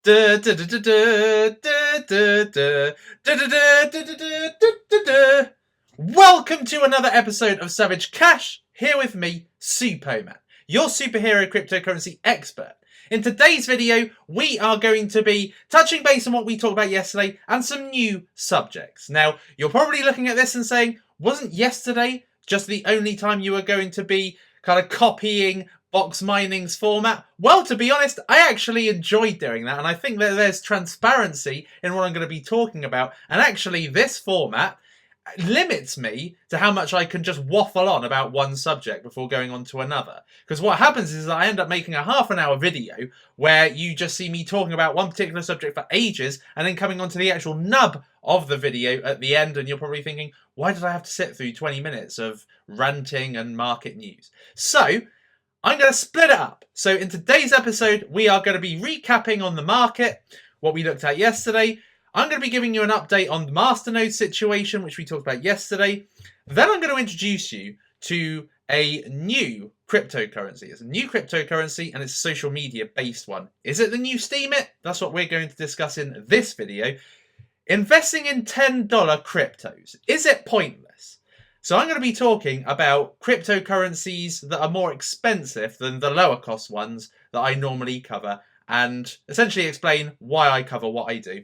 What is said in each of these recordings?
Welcome to another episode of Savage Cash. Here with me, Suppoman, your superhero cryptocurrency expert. In today's video, we are going to be touching base on what we talked about yesterday and some new subjects. Now, you're probably looking at this and saying, wasn't yesterday just the only time you were going to be kind of copying Box Mining's format? Well, to be honest, I actually enjoyed doing that, and I think that there's transparency in what I'm going to be talking about. And actually, this format limits me to how much I can just waffle on about one subject before going on to another. Because what happens is that I end up making a half-an-hour video where you just see me talking about one particular subject for ages and then coming on to the actual nub of the video at the end, and you're probably thinking, why did I have to sit through 20 minutes of ranting and market news? So I'm going to split it up. So in today's episode, we are going to be recapping on the market, what we looked at yesterday. I'm going to be giving you an update on the Masternode situation, which we talked about yesterday. Then I'm going to introduce you to a new cryptocurrency. It's a new cryptocurrency and it's a social media based one. Is it the new Steemit? That's what we're going to discuss in this video. Investing in $10 cryptos. Is it pointless? So I'm going to be talking about cryptocurrencies that are more expensive than the lower cost ones that I normally cover and essentially explain why I cover what I do.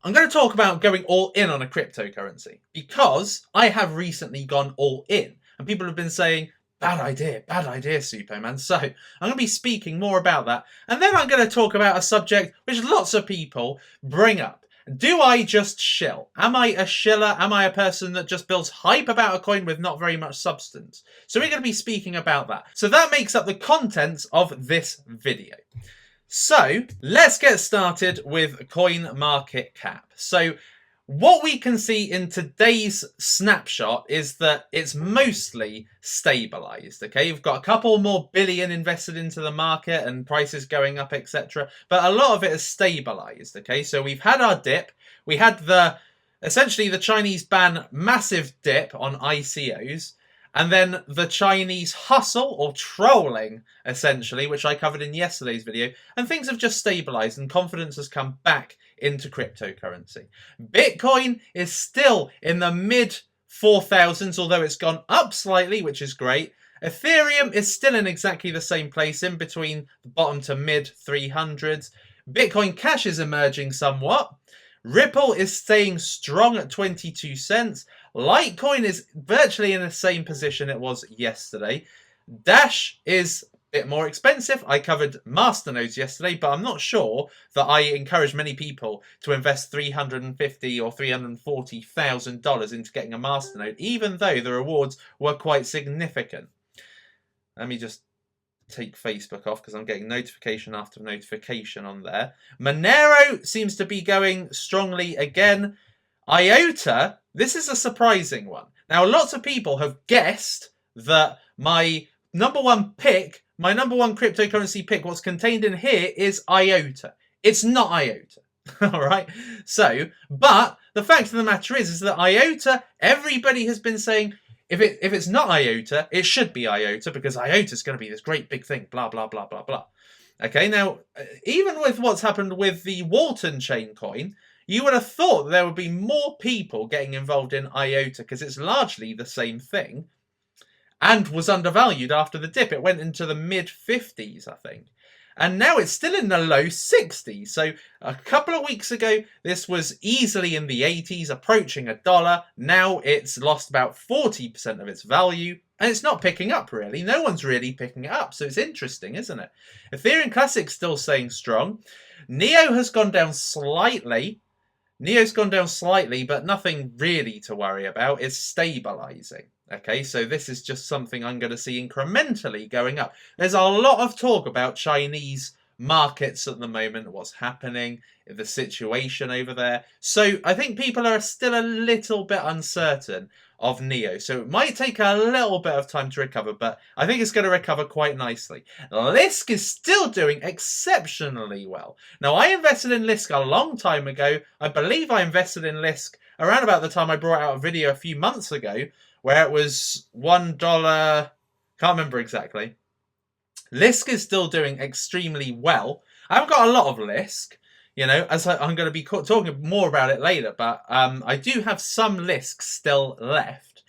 I'm going to talk about going all in on a cryptocurrency because I have recently gone all in and people have been saying, bad idea, Suppoman. So I'm going to be speaking more about that. And then I'm going to talk about a subject which lots of people bring up. Do I just shill? Am I a shiller? Am I a person that just builds hype about a coin with not very much substance? So we're going to be speaking about that. So that makes up the contents of this video. So let's get started with coin market cap. So what we can see in today's snapshot is that it's mostly stabilized. Okay, you've got a couple more billion invested into the market and prices going up, etc. But a lot of it is stabilized. Okay, so we've had our dip. We had essentially the Chinese ban massive dip on ICOs. And then the Chinese hustle or trolling, essentially, which I covered in yesterday's video. And things have just stabilized and confidence has come back into cryptocurrency. Bitcoin is still in the mid 4,000s, although it's gone up slightly, which is great. Ethereum is still in exactly the same place, in between the bottom to mid 300s. Bitcoin Cash is emerging somewhat. Ripple is staying strong at 22 cents. Litecoin is virtually in the same position it was yesterday. Dash is a bit more expensive. I covered Masternodes yesterday, but I'm not sure that I encourage many people to invest $350,000 or $340,000 into getting a Masternode, even though the rewards were quite significant. Let me just take Facebook off because I'm getting notification after notification on there. Monero seems to be going strongly again. IOTA, this is a surprising one. Now, lots of people have guessed that my number one cryptocurrency pick, what's contained in here is IOTA. It's not IOTA. All right. So, but the fact of the matter is that IOTA, everybody has been saying, if it's not IOTA, it should be IOTA because IOTA is going to be this great big thing, blah, blah, blah, blah, blah. Okay, now, even with what's happened with the Walton chain coin, you would have thought there would be more people getting involved in IOTA because it's largely the same thing and was undervalued after the dip. It went into the mid 50s, I think. And now it's still in the low 60s. So a couple of weeks ago, this was easily in the 80s, approaching $1. Now it's lost about 40% of its value. And it's not picking up, really. No one's really picking it up. So it's interesting, isn't it? Ethereum Classic's still staying strong. Neo has gone down slightly. Neo's gone down slightly, but nothing really to worry about. It's stabilizing. Okay, so this is just something I'm going to see incrementally going up. There's a lot of talk about Chinese markets at the moment, what's happening, the situation over there. So I think people are still a little bit uncertain of Neo. So it might take a little bit of time to recover, but I think it's going to recover quite nicely. Lisk is still doing exceptionally well. Now, I invested in Lisk a long time ago. I believe I invested in Lisk around about the time I brought out a video a few months ago, where it was $1, can't remember exactly. Lisk is still doing extremely well. I haven't got a lot of Lisk, you know, as I'm going to be talking more about it later, but I do have some Lisk still left.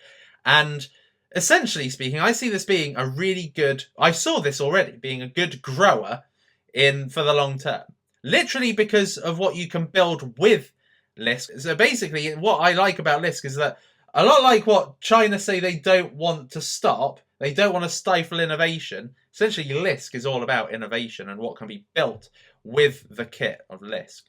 And essentially speaking, I see this being a really good, I saw this already being a good grower for the long term. Literally because of what you can build with Lisk. So basically, what I like about Lisk is that a lot like what China say they don't want to stop, they don't want to stifle innovation. Essentially, Lisk is all about innovation and what can be built with the kit of Lisk.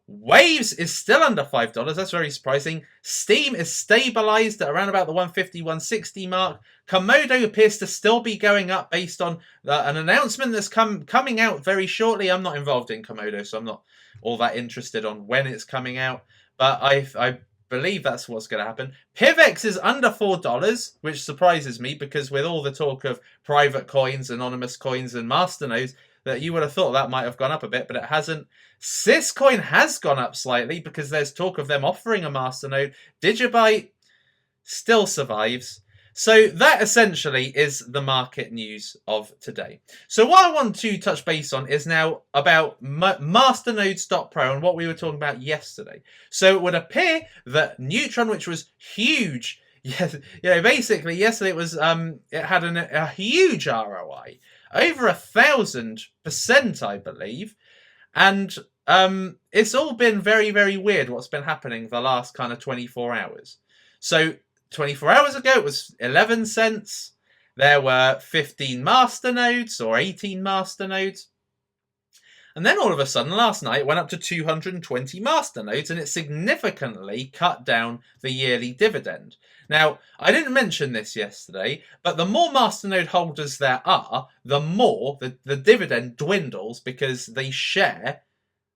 Waves is still under $5. That's very surprising. Steem is stabilized at around about the 150, 160 mark. Komodo appears to still be going up based on an announcement that's coming out very shortly. I'm not involved in Komodo, so I'm not all that interested on when it's coming out. But I believe that's what's going to happen. PivX is under $4, which surprises me because with all the talk of private coins, anonymous coins, and masternodes, that you would have thought that might have gone up a bit, but it hasn't. Syscoin has gone up slightly because there's talk of them offering a masternode. Digibyte still survives. So that essentially is the market news of today. So what I want to touch base on is now about Masternode.pro and what we were talking about yesterday. So it would appear that Neutron, which was huge, basically yesterday it was it had a huge ROI, over 1,000%, I believe, and it's all been very, very weird what's been happening the last kind of 24 hours. So 24 hours ago, it was 11 cents. There were 15 masternodes or 18 masternodes. And then all of a sudden, last night, it went up to 220 masternodes, and it significantly cut down the yearly dividend. Now, I didn't mention this yesterday, but the more masternode holders there are, the more the dividend dwindles because they share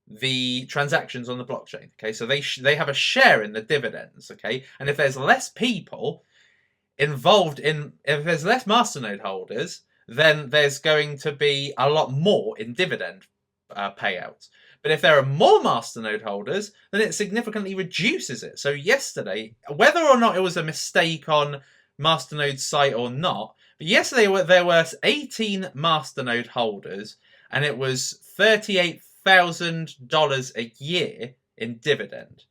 the transactions on the blockchain. Okay, so they have a share in the dividends. Okay, and if there's less people involved if there's less masternode holders, then there's going to be a lot more in dividend payouts. But if there are more masternode holders, then it significantly reduces it. So yesterday, whether or not it was a mistake on Masternode's site or not, but yesterday there were 18 masternode holders, and it was $38,000 a year in dividend.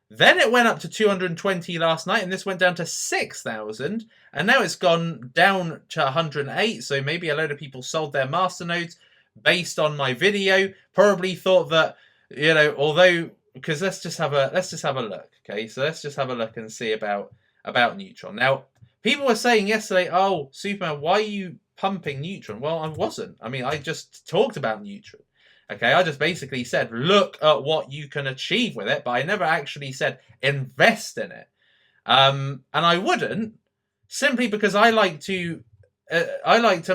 Then it went up to 220 last night, and this went down to 6,000, and now it's gone down to 108. So maybe a load of people sold their masternodes based on my video, probably thought that, you know, although, because let's just have a look. Okay, so let's just have a look and see about Neutron. Now, people were saying yesterday, oh, Superman, why are you pumping Neutron? Well, I wasn't. I mean, I just talked about Neutron. Okay, I just basically said, look at what you can achieve with it, but I never actually said invest in it. And I wouldn't, simply because I like to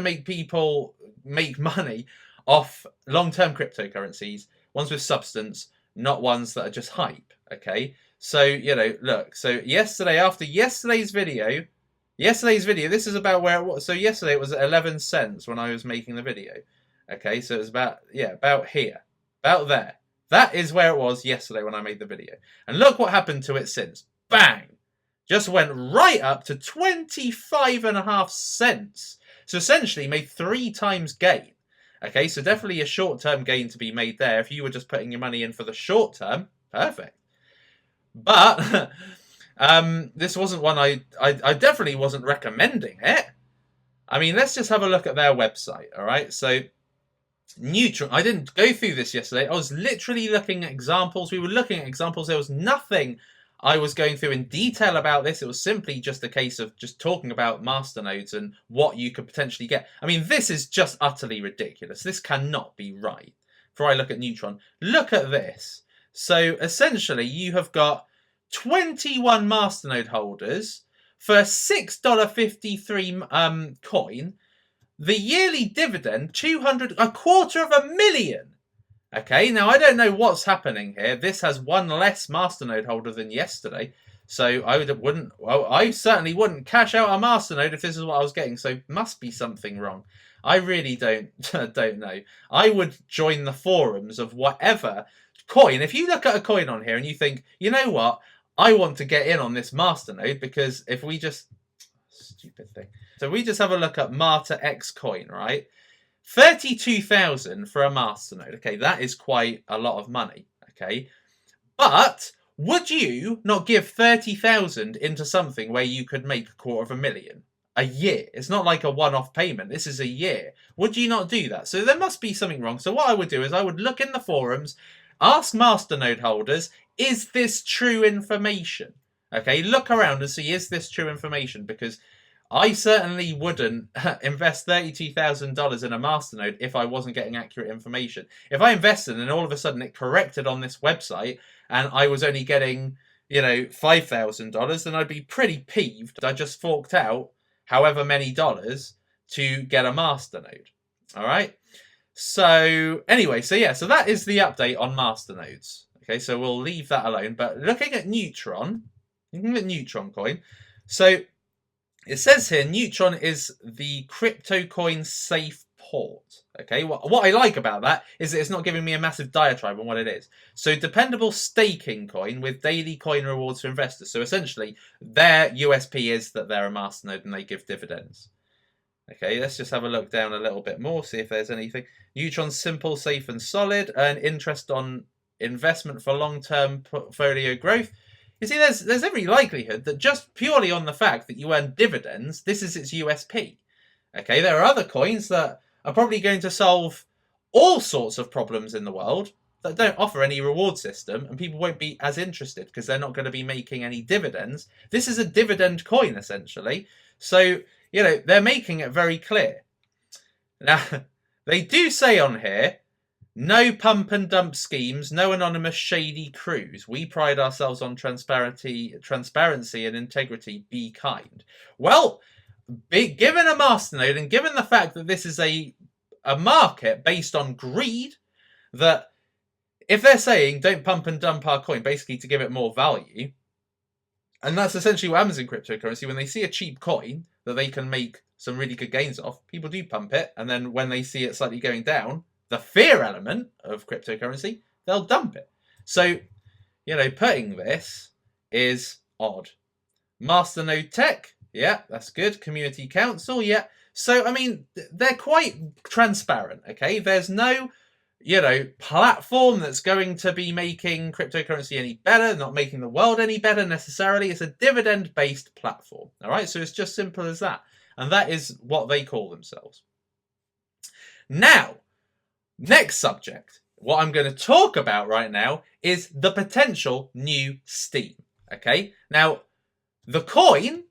make people make money off long-term cryptocurrencies, ones with substance, not ones that are just hype. Okay, so you know, look. So yesterday, after yesterday's video, this is about where it was. So yesterday it was at 11 cents when I was making the video. Okay, so it was about here, about there. That is where it was yesterday when I made the video. And look what happened to it since. Bang! Just went right up to 25.5 cents. So essentially made 3 times gain. Okay, so definitely a short-term gain to be made there. If you were just putting your money in for the short term, perfect. But this wasn't one I definitely wasn't recommending it. I mean, let's just have a look at their website, all right? So Neutron, I didn't go through this yesterday. I was literally looking at examples. We were looking at examples. There was nothing I was going through in detail about this. It was simply just a case of just talking about masternodes and what you could potentially get. I mean, this is just utterly ridiculous. This cannot be right. Before I look at Neutron, look at this. So essentially, you have got 21 masternode holders for $6.53 coin. The yearly dividend, $250,000. Okay, now I don't know what's happening here. This has one less masternode holder than yesterday, so I certainly wouldn't cash out a masternode if this is what I was getting. So must be something wrong. I really don't know. I would join the forums of whatever coin. If you look at a coin on here and you think, you know what, I want to get in on this masternode, because if we just stupid thing. So we just have a look at Marta X coin, right? 32,000 for a Masternode. Okay, that is quite a lot of money. Okay, but would you not give 30,000 into something where you could make $250,000 a year? It's not like a one-off payment. This is a year. Would you not do that? So there must be something wrong. So what I would do is I would look in the forums, ask Masternode holders, is this true information? Okay, look around and see, is this true information? Because I certainly wouldn't invest $32,000 in a Masternode if I wasn't getting accurate information. If I invested and all of a sudden it corrected on this website and I was only getting, $5,000, then I'd be pretty peeved. I just forked out however many dollars to get a Masternode. All right. So anyway, so that is the update on Masternodes. Okay, so we'll leave that alone. But looking at Neutron, coin. So it says here, Neutron is the crypto coin safe port. Okay, what I like about that is that it's not giving me a massive diatribe on what it is. So dependable staking coin with daily coin rewards for investors. So essentially, their USP is that they're a Masternode and they give dividends. Okay, let's just have a look down a little bit more, see if there's anything. Neutron's simple, safe and solid. Earn interest on investment for long-term portfolio growth. You see, there's every likelihood that just purely on the fact that you earn dividends, this is its USP. Okay, there are other coins that are probably going to solve all sorts of problems in the world that don't offer any reward system, and people won't be as interested because they're not going to be making any dividends. This is a dividend coin, essentially. So, they're making it very clear. Now, they do say on here, no pump and dump schemes, no anonymous shady crews. We pride ourselves on transparency and integrity. Be kind. Well, given a Masternode and given the fact that this is a market based on greed, that if they're saying don't pump and dump our coin, basically to give it more value, and that's essentially what happens in cryptocurrency, when they see a cheap coin that they can make some really good gains off, people do pump it, and then when they see it slightly going down, the fear element of cryptocurrency, they'll dump it. So, putting this is odd. Masternode Tech, yeah, that's good. Community Council, yeah. So, I mean, they're quite transparent, okay? There's no, platform that's going to be making cryptocurrency any better, not making the world any better necessarily. It's a dividend-based platform, all right? So it's just simple as that. And that is what they call themselves. Now, next subject, what I'm going to talk about right now is the potential new Steem. Okay, now the coin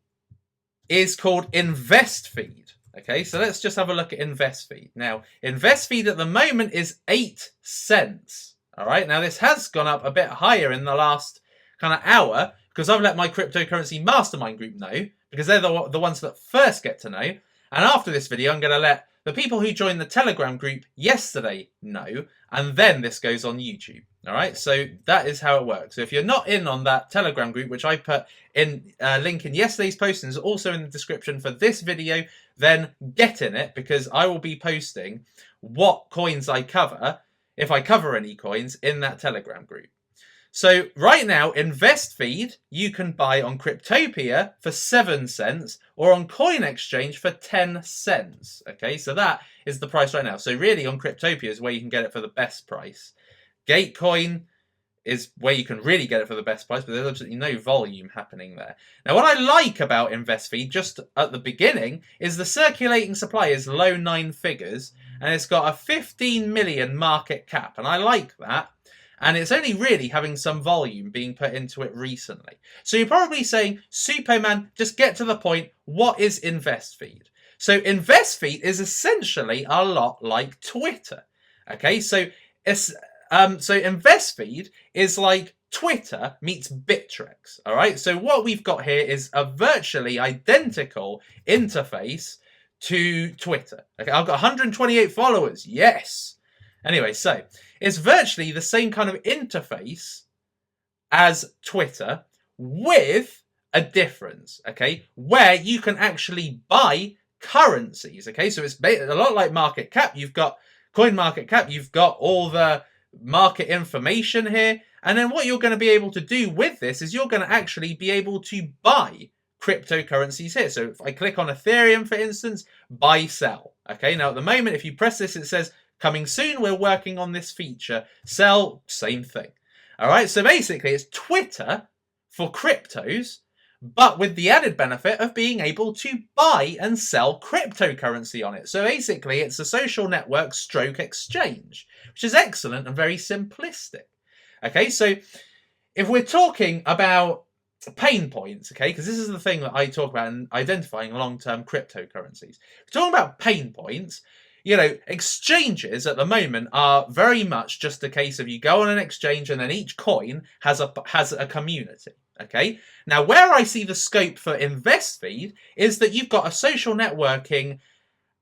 is called InvestFeed. Okay, so let's just have a look at InvestFeed. Now, InvestFeed at the moment is 8 cents. All right, now this has gone up a bit higher in the last kind of hour because I've let my cryptocurrency mastermind group know, because they're the ones that first get to know. And after this video, I'm going to let the people who joined the Telegram group yesterday know, and then this goes on YouTube. All right, so that is how it works. So if you're not in on that Telegram group, which I put in link in yesterday's post and is also in the description for this video, then get in it, because I will be posting what coins I cover, if I cover any coins, in that Telegram group. So right now, InvestFeed you can buy on Cryptopia for 7 cents or on Coin Exchange for 10 cents. Okay, so that is the price right now. So really on Cryptopia is where you can get it for the best price. Gatecoin is where you can really get it for the best price, but there's absolutely no volume happening there. Now, what I like about InvestFeed, just at the beginning, is the circulating supply is low 9 figures, and it's got a 15 million market cap, and I like that. And it's only really having some volume being put into it recently. So you're probably saying, Suppoman, just get to the point. What is InvestFeed? So InvestFeed is essentially a lot like Twitter. Okay, so it's InvestFeed is like Twitter meets Bittrex. All right, so what we've got here is a virtually identical interface to Twitter. Okay, I've got 128 followers. Yes. Anyway, so it's virtually the same kind of interface as Twitter with a difference, okay, where you can actually buy currencies, okay? So it's a lot like market cap. You've got coin market cap, you've got all the market information here, and then what you're going to be able to do with this is you're going to actually be able to buy cryptocurrencies here. So if I click on Ethereum, for instance, buy, sell. Okay, now at the moment, if you press this, it says coming soon, we're working on this feature. Sell, same thing. All right, so basically it's Twitter for cryptos, but with the added benefit of being able to buy and sell cryptocurrency on it. So basically it's a social network stroke exchange, which is excellent and very simplistic. Okay, so if we're talking about pain points, okay, because this is the thing that I talk about in identifying long-term cryptocurrencies. We're talking about pain points. You know, exchanges at the moment are very much just a case of you go on an exchange and then each coin has a community. Okay. Now, where I see the scope for InvestFeed is that you've got a social networking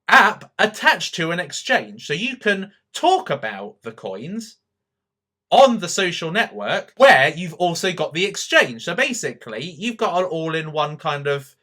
app attached to an exchange, so you can talk about the coins on the social network where you've also got the exchange. So basically, you've got an all-in-one kind of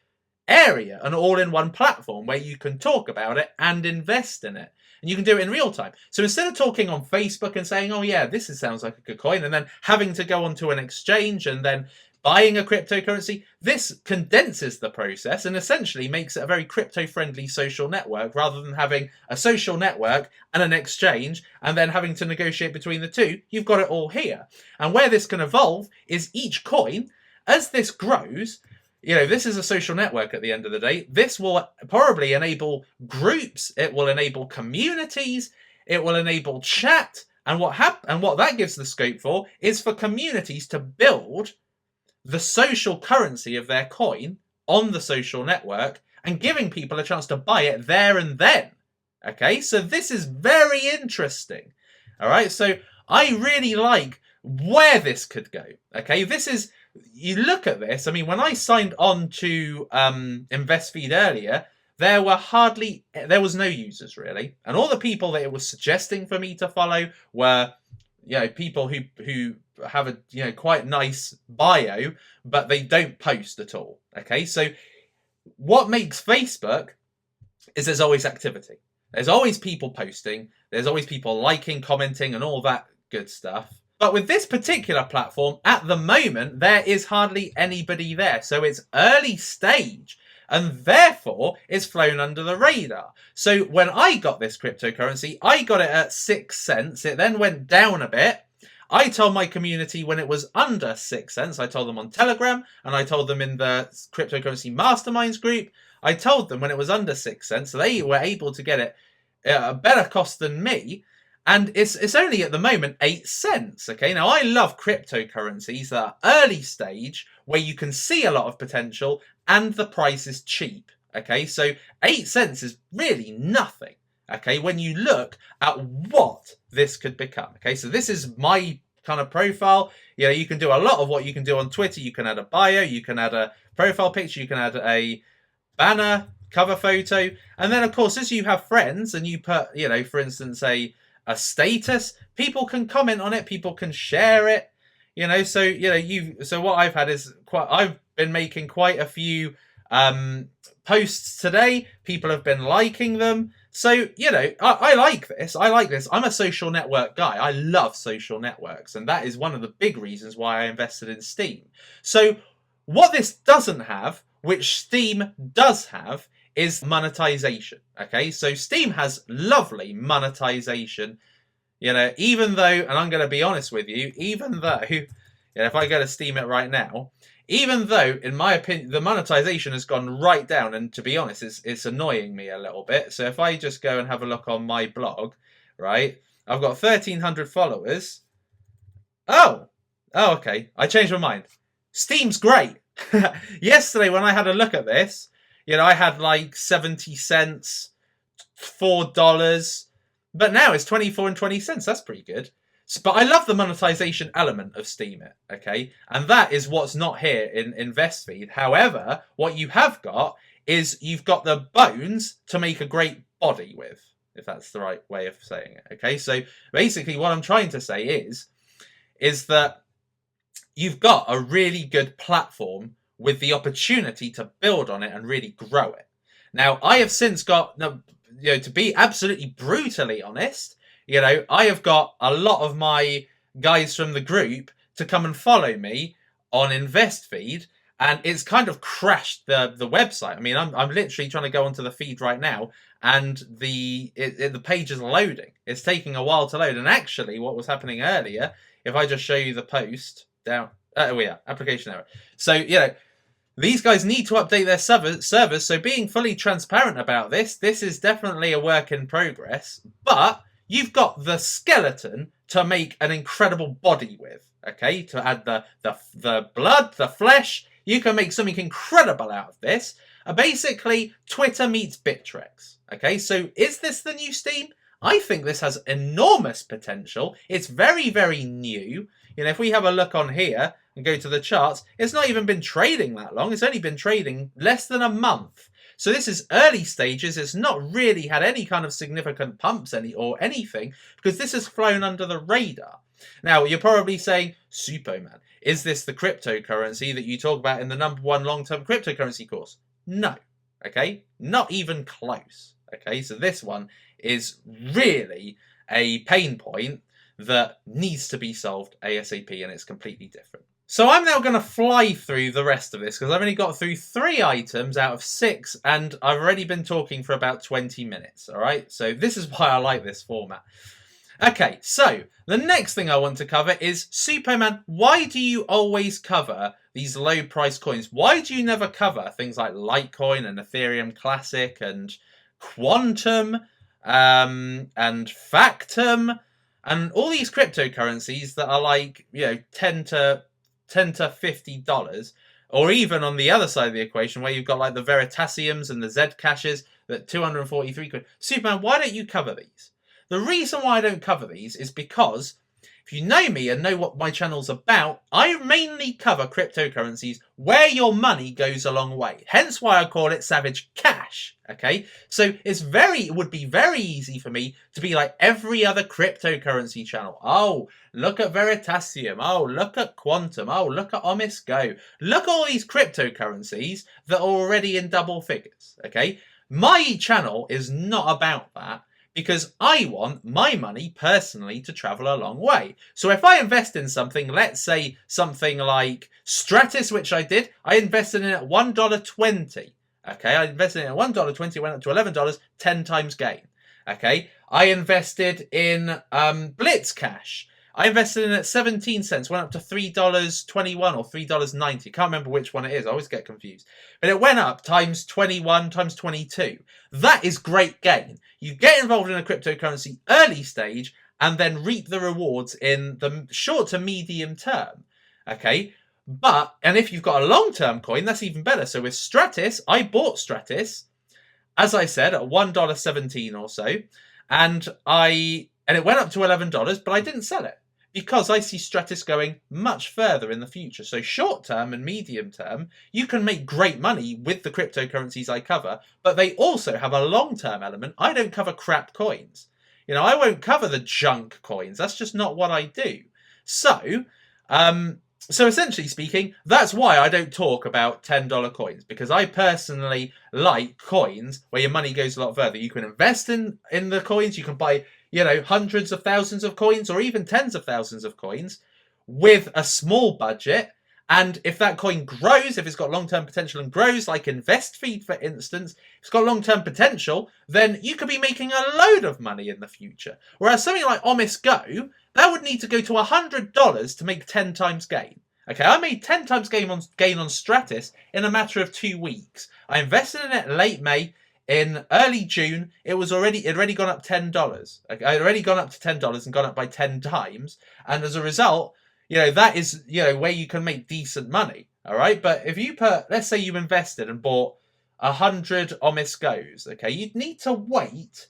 area, an all-in-one platform where you can talk about it and invest in it. And you can do it in real time. So instead of talking on Facebook and saying, oh yeah, this sounds like a good coin, and then having to go onto an exchange and then buying a cryptocurrency, this condenses the process and essentially makes it a very crypto-friendly social network rather than having a social network and an exchange and then having to negotiate between the two. You've got it all here. And where this can evolve is each coin, as this grows, you know, this is a social network at the end of the day. This will probably enable groups. It will enable communities. It will enable chat. And what that gives the scope for is for communities to build the social currency of their coin on the social network and giving people a chance to buy it there and then. Okay, so this is very interesting. All right, so I really like where this could go. Okay, this is, you look at this, I mean, when I signed on to InvestFeed earlier, there was no users really. And all the people that it was suggesting for me to follow were, you know, people who have a, you know, quite nice bio, but they don't post at all. Okay, so what makes Facebook is there's always activity. There's always people posting. There's always people liking, commenting, and all that good stuff. But with this particular platform, at the moment, there is hardly anybody there. So it's early stage, and therefore it's flown under the radar. So when I got this cryptocurrency, I got it at 6 cents. It then went down a bit. I told my community when it was under 6 cents. I told them on Telegram, and I told them in the cryptocurrency masterminds group. I told them when it was under 6 cents. So they were able to get it at a better cost than me. And it's only at the moment 8 cents. Okay, now I love cryptocurrencies that are early stage where you can see a lot of potential and the price is cheap. Okay, so 8 cents is really nothing. Okay, when you look at what this could become. Okay, so this is my kind of profile. You know, you can do a lot of what you can do on Twitter. You can add a bio, you can add a profile picture, you can add a banner, cover photo, and then of course as you have friends and you put, you know, for instance a status, people can comment on it, people can share it, you know. So you know, so what I've had is I've been making quite a few posts today. People have been liking them. So, you know, I like this. I like this. I'm a social network guy. I love social networks. And that is one of the big reasons why I invested in Steem. So what this doesn't have, which Steem does have, is monetization. Okay, so Steem has lovely monetization. You know, even though, and I'm going to be honest with you, even though, you know, if I go to Steemit right now, even though, in my opinion, the monetization has gone right down, and to be honest, it's annoying me a little bit. So if I just go and have a look on my blog, right, I've got 1,300 followers. Oh, okay, I changed my mind. Steem's great. Yesterday, when I had a look at this, you know, I had like 70 cents, $4, but now it's 24 and 20 cents. That's pretty good. But I love the monetization element of Steemit, okay? And that is what's not here in InvestFeed. However, what you have got is you've got the bones to make a great body with, if that's the right way of saying it, okay? So basically what I'm trying to say is that you've got a really good platform with the opportunity to build on it and really grow it. Now, I have since got, you know, to be absolutely brutally honest, you know, I have got a lot of my guys from the group to come and follow me on InvestFeed, and it's kind of crashed the website. I mean, I'm literally trying to go onto the feed right now, and the page is loading. It's taking a while to load. And actually, what was happening earlier, if I just show you the post down, oh yeah, application error. So these guys need to update their servers. So being fully transparent about this is definitely a work in progress. But you've got the skeleton to make an incredible body with. Okay, to add the blood, the flesh. You can make something incredible out of this. Basically, Twitter meets Bittrex. Okay, so is this the new Steam? I think this has enormous potential. It's very, very new. If we have a look on here and go to the charts, it's not even been trading that long. It's only been trading less than a month. So this is early stages. It's not really had any kind of significant pumps or anything, because this has flown under the radar. Now, you're probably saying, Suppoman, is this the cryptocurrency that you talk about in the #1 long-term cryptocurrency course? No. Okay? Not even close. Okay? So this one is really a pain point that needs to be solved ASAP, and it's completely different. So I'm now going to fly through the rest of this, because I've only got through 3 items out of 6, and I've already been talking for about 20 minutes. All right? So this is why I like this format. Okay, so the next thing I want to cover is, Suppoman, why do you always cover these low price coins? Why do you never cover things like Litecoin and Ethereum Classic and Quantum and Factum and all these cryptocurrencies that are like, $10 to $50, or even on the other side of the equation where you've got like the Veritasiums and the Zcashes that 243 quid. Suppoman, why don't you cover these? The reason why I don't cover these is because, if you know me and know what my channel's about, I mainly cover cryptocurrencies where your money goes a long way. Hence why I call it Savage Cash. Okay? So it would be very easy for me to be like every other cryptocurrency channel. Oh, look at Veritasium. Oh, look at Quantum. Oh, look at Omisco. Look at all these cryptocurrencies that are already in double figures. Okay? My channel is not about that, because I want my money personally to travel a long way. So if I invest in something, let's say something like Stratis, which I did, I invested in it at $1.20. Okay, I invested in it at $1.20, went up to $11, 10 times gain. Okay, I invested in Blitzcash. I invested in it at 17 cents, went up to $3.21 or $3.90. Can't remember which one it is. I always get confused. But it went up times 21 times 22. That is great gain. You get involved in a cryptocurrency early stage and then reap the rewards in the short to medium term. Okay? And if you've got a long-term coin, that's even better. So with Stratis, I bought Stratis, as I said, at $1.17 or so. And it went up to $11, but I didn't sell it, because I see Stratis going much further in the future. So short term and medium term, you can make great money with the cryptocurrencies I cover, but they also have a long term element. I don't cover crap coins. I won't cover the junk coins. That's just not what I do. So essentially speaking, that's why I don't talk about $10 coins, because I personally like coins where your money goes a lot further. You can invest in the coins. You can buy hundreds of thousands of coins, or even tens of thousands of coins with a small budget. And if that coin grows, if it's got long-term potential and grows, like InvestFeed, for instance, if it's got long-term potential, then you could be making a load of money in the future. Whereas something like Omisco, that would need to go to $100 to make 10 times gain. Okay, I made 10 times gain on Stratis in a matter of 2 weeks. I invested in it late May. In early June, it had already gone up $10. Okay, I'd already gone up to $10 and gone up by 10 times. And as a result, that is, where you can make decent money. All right. But if you let's say you invested and bought 100 Omiscos, okay, you'd need to wait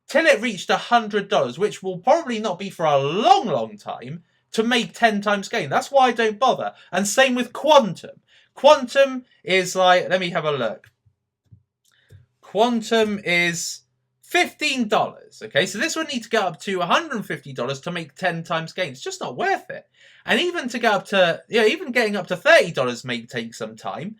till it reached $100, which will probably not be for a long, long time, to make 10 times gain. That's why I don't bother. And same with Quantum. Quantum is like, let me have a look. Quantum is $15. Okay, so this would need to go up to $150 to make 10 times gain. It's just not worth it. And even to get up to, even getting up to $30 may take some time.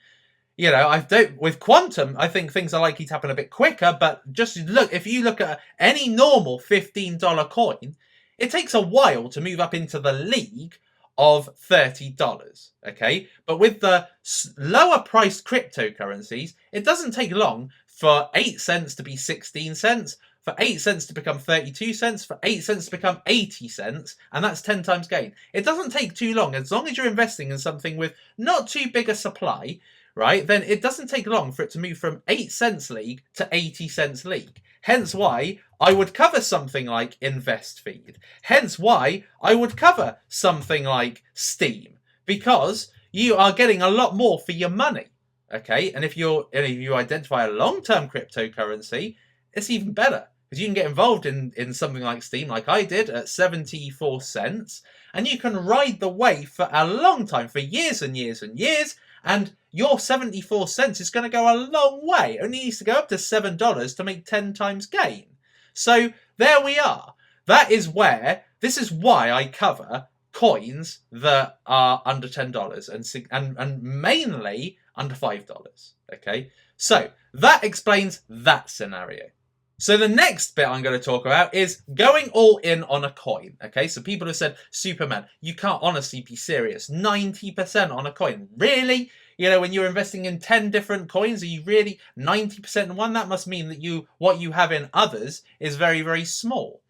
With Quantum, I think things are likely to happen a bit quicker. But just look, if you look at any normal $15 coin, it takes a while to move up into the league of $30, okay? But with the lower priced cryptocurrencies, it doesn't take long for 8 cents to be 16 cents, for 8 cents to become 32 cents, for 8 cents to become 80 cents, and that's 10 times gain. It doesn't take too long. As long as you're investing in something with not too big a supply, right, then it doesn't take long for it to move from 8 cents league to 80 cents league. Hence why I would cover something like InvestFeed. Hence why I would cover something like Steem, because you are getting a lot more for your money. Okay, and if you identify a long-term cryptocurrency, it's even better, because you can get involved in something like Steem, like I did, at 74 cents, and you can ride the wave for a long time, for years and years and years, and your 74 cents is going to go a long way. It only needs to go up to $7 to make 10 times gain. So there we are. This is why I cover coins that are under $10 and mainly under $5. Okay, so that explains that scenario. So the next bit I'm going to talk about is going all in on a coin. Okay, so people have said, Superman, you can't honestly be serious. 90% on a coin. Really? You know, when you're investing in 10 different coins, are you really 90% in one? That must mean that what you have in others is very, very small.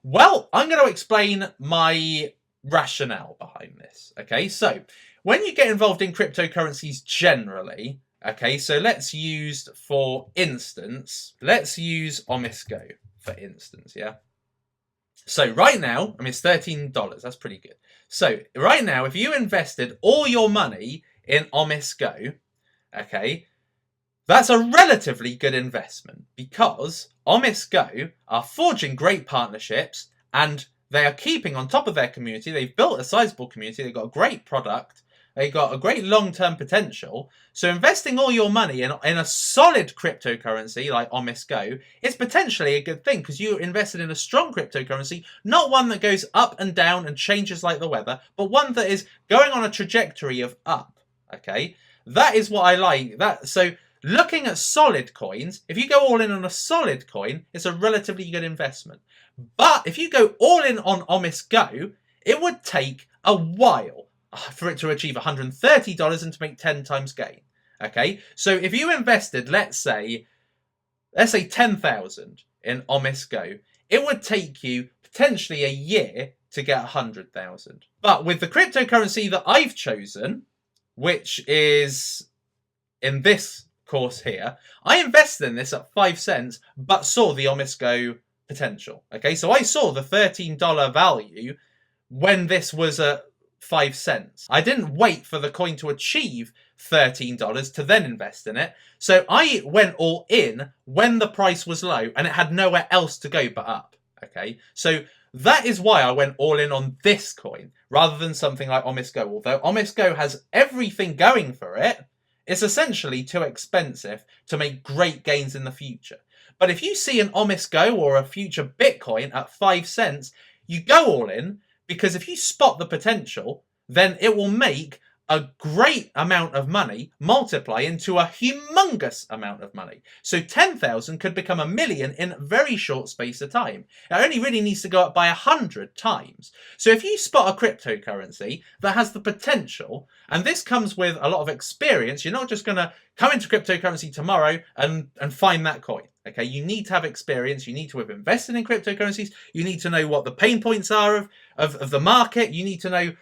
Well, I'm going to explain my rationale behind this. Okay, so when you get involved in cryptocurrencies generally, okay, so let's use Omisco, for instance, yeah? So right now, I mean, it's $13. That's pretty good. So right now, if you invested all your money in Omisco, okay, that's a relatively good investment, because Omisco are forging great partnerships and they are keeping on top of their community. They've built a sizable community. They've got a great product. They've got a great long-term potential. So investing all your money in a solid cryptocurrency like Omisco is potentially a good thing, because you invested in a strong cryptocurrency, not one that goes up and down and changes like the weather, but one that is going on a trajectory of up. Okay, that is what I like. So looking at solid coins, if you go all in on a solid coin, it's a relatively good investment. But if you go all in on Omisco, it would take a while for it to achieve $130 and to make 10 times gain. Okay, so if you invested, let's say 10,000 in Omisco, it would take you potentially a year to get 100,000. But with the cryptocurrency that I've chosen, which is in this course here, I invested in this at 5 cents, but saw the Omisco potential. Okay, so I saw the $13 value when this was at 5 cents. I didn't wait for the coin to achieve $13 to then invest in it. So I went all in when the price was low and it had nowhere else to go but up. Okay, so that is why I went all in on this coin rather than something like Omisco. Although Omisco has everything going for it, it's essentially too expensive to make great gains in the future. But if you see an Omisco or a future Bitcoin at 5 cents, you go all in, because if you spot the potential, then it will make a great amount of money multiply into a humongous amount of money. So 10,000 could become $1 million in a very short space of time. It only really needs to go up by 100 times. So if you spot a cryptocurrency that has the potential, and this comes with a lot of experience, you're not just going to come into cryptocurrency tomorrow and find that coin. Okay, you need to have experience. You need to have invested in cryptocurrencies. You need to know what the pain points are of the market. You need to know,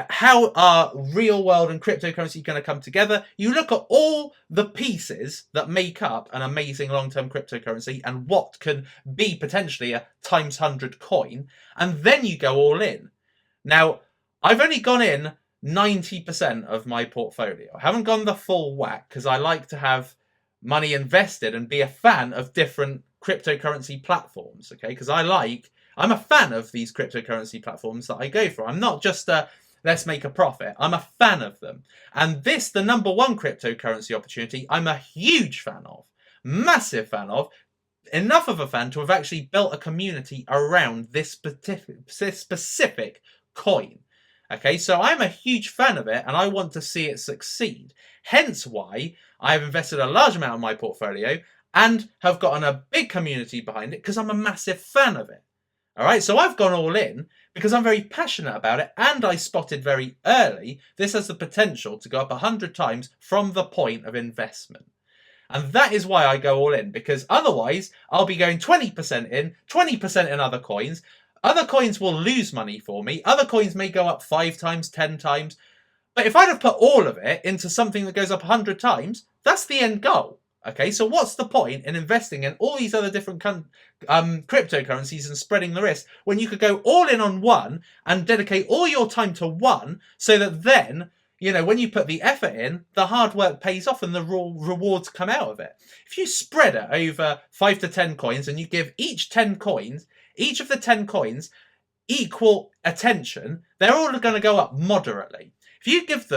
how are real world and cryptocurrency going to come together? You look at all the pieces that make up an amazing long-term cryptocurrency and what can be potentially a times 100 coin, and then you go all in. Now, I've only gone in 90% of my portfolio. I haven't gone the full whack because I like to have money invested and be a fan of different cryptocurrency platforms, okay? Because I'm a fan of these cryptocurrency platforms that I go for. I'm not just let's make a profit. I'm a fan of them. And this, the number one cryptocurrency opportunity, I'm a huge fan of. Massive fan of. Enough of a fan to have actually built a community around this specific coin. Okay, so I'm a huge fan of it and I want to see it succeed. Hence why I have invested a large amount of my portfolio and have gotten a big community behind it because I'm a massive fan of it. All right, so I've gone all in because I'm very passionate about it, and I spotted very early this has the potential to go up 100 times from the point of investment. And that is why I go all in, because otherwise I'll be going 20% in, 20% in other coins. Other coins will lose money for me. Other coins may go up 5 times, 10 times. But if I'd have put all of it into something that goes up 100 times, that's the end goal. Okay, so what's the point in investing in all these other different cryptocurrencies and spreading the risk when you could go all in on one and dedicate all your time to one, so that then, you know, when you put the effort in, the hard work pays off and the rewards come out of it. If you spread it over 5 to 10 coins and you give each of the 10 coins equal attention, they're all going to go up moderately. If you give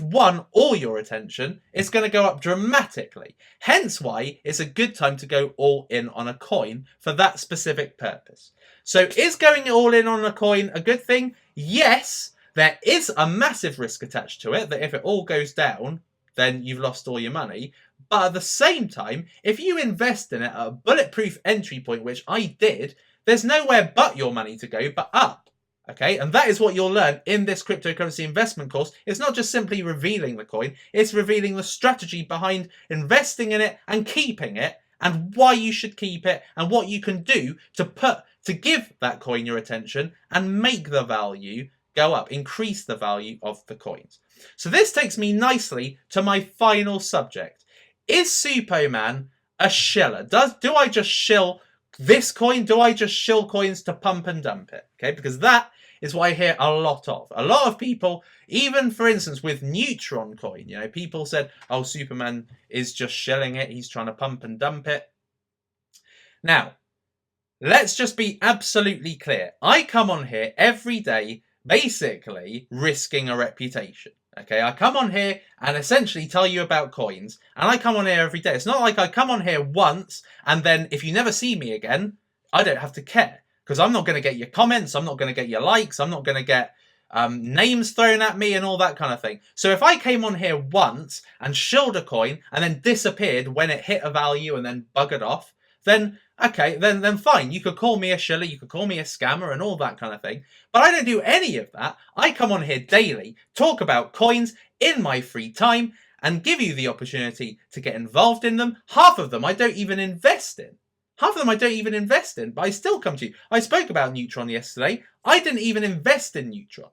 one all your attention, it's going to go up dramatically. Hence why it's a good time to go all in on a coin for that specific purpose. So is going all in on a coin a good thing? Yes, there is a massive risk attached to it, that if it all goes down, then you've lost all your money. But at the same time, if you invest in it at a bulletproof entry point, which I did, there's nowhere but your money to go but up. Okay, and that is what you'll learn in this cryptocurrency investment course. It's not just simply revealing the coin, it's revealing the strategy behind investing in it and keeping it, and why you should keep it, and what you can do to give that coin your attention and make the value go up, increase the value of the coins. So this takes me nicely to my final subject. Is Suppoman a shiller? Do I just shill this coin? Do I just shill coins to pump and dump it? Okay, because that is what I hear a lot of. A lot of people, even for instance with Neutron coin, you know, people said, oh, Suppoman is just shilling it, he's trying to pump and dump it. Now, let's just be absolutely clear. I come on here every day basically risking a reputation. Okay, I come on here and essentially tell you about coins, and I come on here every day. It's not like I come on here once and then if you never see me again, I don't have to care, because I'm not going to get your comments, I'm not going to get your likes, I'm not going to get names thrown at me and all that kind of thing. So if I came on here once and shilled a coin and then disappeared when it hit a value and then buggered off, then okay, then fine. You could call me a shiller, you could call me a scammer and all that kind of thing. But I don't do any of that. I come on here daily, talk about coins in my free time, and give you the opportunity to get involved in them. Half of them I don't even invest in. But I still come to you. I spoke about Neutron yesterday. I didn't even invest in Neutron.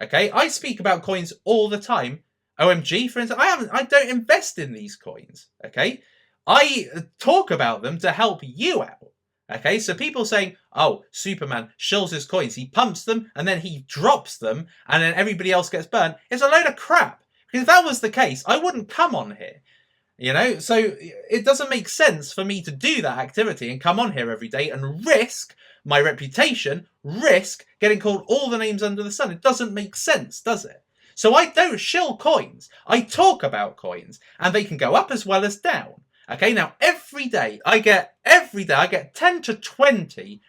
Okay, I speak about coins all the time. OMG, for instance, I don't invest in these coins. Okay, I talk about them to help you out. Okay, so people saying, oh, Suppoman shills his coins, he pumps them and then he drops them and then everybody else gets burned, it's a load of crap. Because if that was the case, I wouldn't come on here. You know, so it doesn't make sense for me to do that activity and come on here every day and risk my reputation, risk getting called all the names under the sun. It doesn't make sense, does it? So I don't shill coins. I talk about coins, and they can go up as well as down. Okay, now every day I get 10 to 20,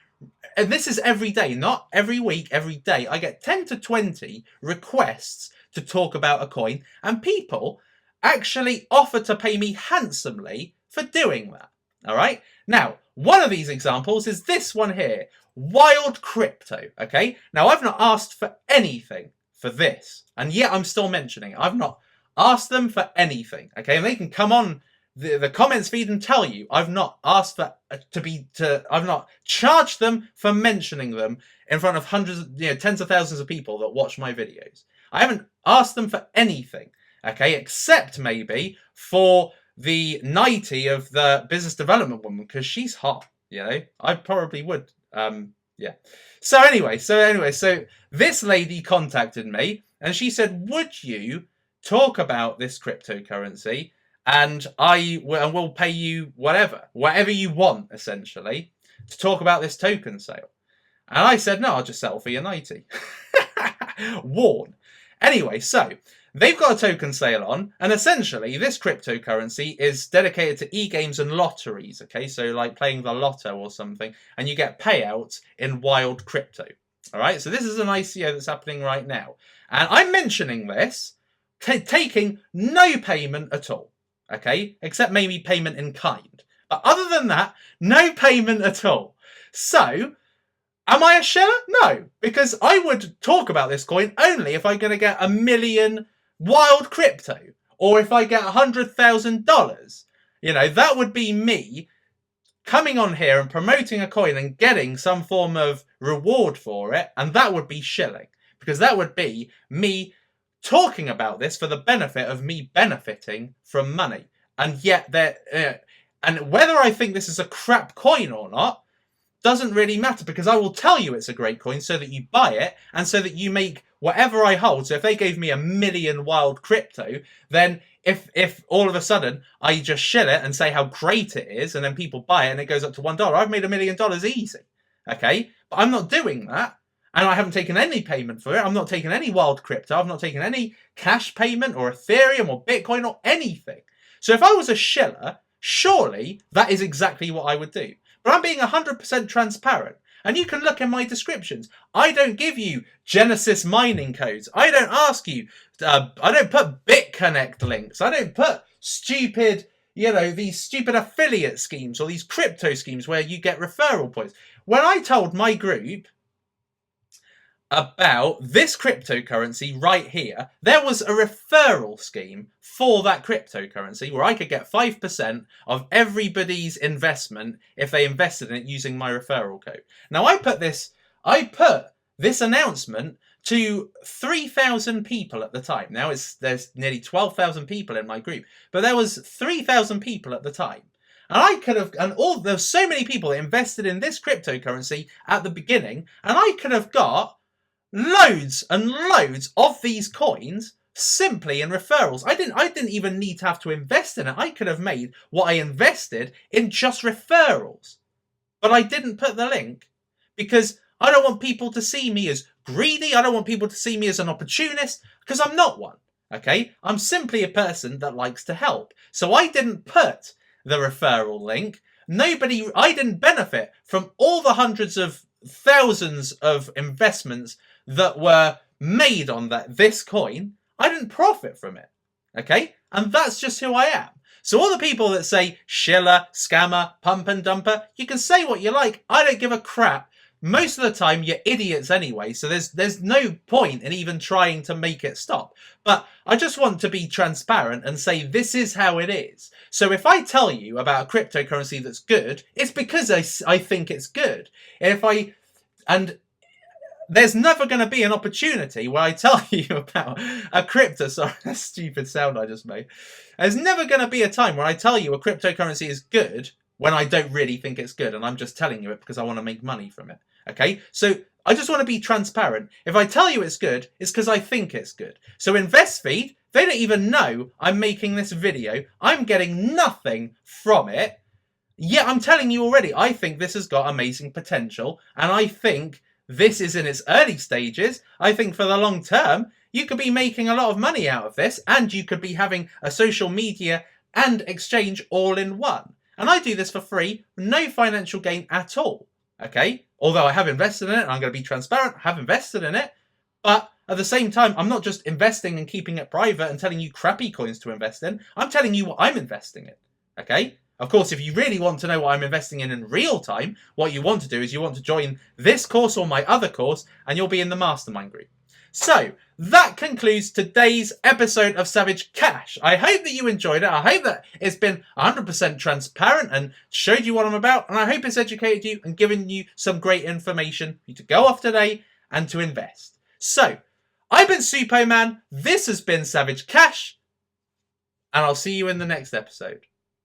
and this is every day, not every week, every day. I get 10 to 20 requests to talk about a coin, and people actually offer to pay me handsomely for doing that. All right. Now, one of these examples is this one here, Wild Crypto. Okay. Now, I've not asked for anything for this, and yet I'm still mentioning it. I've not asked them for anything. Okay. And they can come on the comments feed and tell you I've not asked for I've not charged them for mentioning them in front of hundreds, tens of thousands of people that watch my videos. I haven't asked them for anything. Okay, except maybe for the nighty of the business development woman, because she's hot, I probably would. Yeah. So anyway, so this lady contacted me and she said, would you talk about this cryptocurrency and I will pay you whatever you want, essentially, to talk about this token sale. And I said, no, I'll just settle for your 90. Warn. Anyway, so they've got a token sale on, and essentially this cryptocurrency is dedicated to e-games and lotteries, okay? So like playing the lotto or something, and you get payouts in wild crypto, all right? So this is an ICO that's happening right now. And I'm mentioning this, taking no payment at all, okay? Except maybe payment in kind. But other than that, no payment at all. So Am I a shiller? No, because I would talk about this coin only if I'm going to get 1 million wild crypto, or if I get $100,000. You know, that would be me coming on here and promoting a coin and getting some form of reward for it, and that would be shilling, because that would be me talking about this for the benefit of me benefiting from money. And yet, and whether I think this is a crap coin or not doesn't really matter, because I will tell you it's a great coin so that you buy it and so that you make whatever I hold. So if they gave me 1 million wild crypto, then if all of a sudden I just shill it and say how great it is, and then people buy it and it goes up to $1, I've made $1 million easy. Okay, but I'm not doing that, and I haven't taken any payment for it. I'm not taking any wild crypto. I've not taken any cash payment or Ethereum or Bitcoin or anything. So if I was a shiller, surely that is exactly what I would do. But I'm being 100% transparent. And you can look in my descriptions. I don't give you Genesis mining codes. I don't ask you, I don't put BitConnect links. I don't put stupid, these stupid affiliate schemes or these crypto schemes where you get referral points. When I told my group about this cryptocurrency right here, there was a referral scheme for that cryptocurrency where I could get 5% of everybody's investment if they invested in it using my referral code. Now I put this announcement to 3,000 people at the time. Now there's nearly 12,000 people in my group, but there was 3,000 people at the time. And I could have, there's so many people that invested in this cryptocurrency at the beginning, and I could have got loads and loads of these coins simply in referrals. I didn't even need to have to invest in it. I could have made what I invested in just referrals. But I didn't put the link because I don't want people to see me as greedy. I don't want people to see me as an opportunist, because I'm not one. Okay? I'm simply a person that likes to help. So I didn't put the referral link. I didn't benefit from all the hundreds of thousands of investments that were made on this coin. I didn't profit from it. Okay? And that's just who I am. So all the people that say shiller, scammer, pump and dumper, you can say what you like. I don't give a crap. Most of the time you're idiots anyway, so there's no point in even trying to make it stop. But I just want to be transparent and say this is how it is. So if I tell you about a cryptocurrency that's good, it's because I think it's good. And there's never going to be an opportunity where I tell you about a crypto. Sorry, that stupid sound I just made. There's never going to be a time where I tell you a cryptocurrency is good when I don't really think it's good, and I'm just telling you it because I want to make money from it. Okay? So I just want to be transparent. If I tell you it's good, it's because I think it's good. So InvestFeed, they don't even know I'm making this video. I'm getting nothing from it. Yet I'm telling you already, I think this has got amazing potential, and I think this is in its early stages. I think for the long term, you could be making a lot of money out of this, and you could be having a social media and exchange all in one. And I do this for free, no financial gain at all. Okay? Although I have invested in it, and I'm going to be transparent, I have invested in it. But at the same time, I'm not just investing and keeping it private and telling you crappy coins to invest in. I'm telling you what I'm investing in. Okay? Of course, if you really want to know what I'm investing in real time, what you want to do is you want to join this course or my other course, and you'll be in the mastermind group. So, that concludes today's episode of Savage Cash. I hope that you enjoyed it. I hope that it's been 100% transparent and showed you what I'm about. And I hope it's educated you and given you some great information for you to go off today and to invest. So, I've been Suppoman. This has been Savage Cash. And I'll see you in the next episode.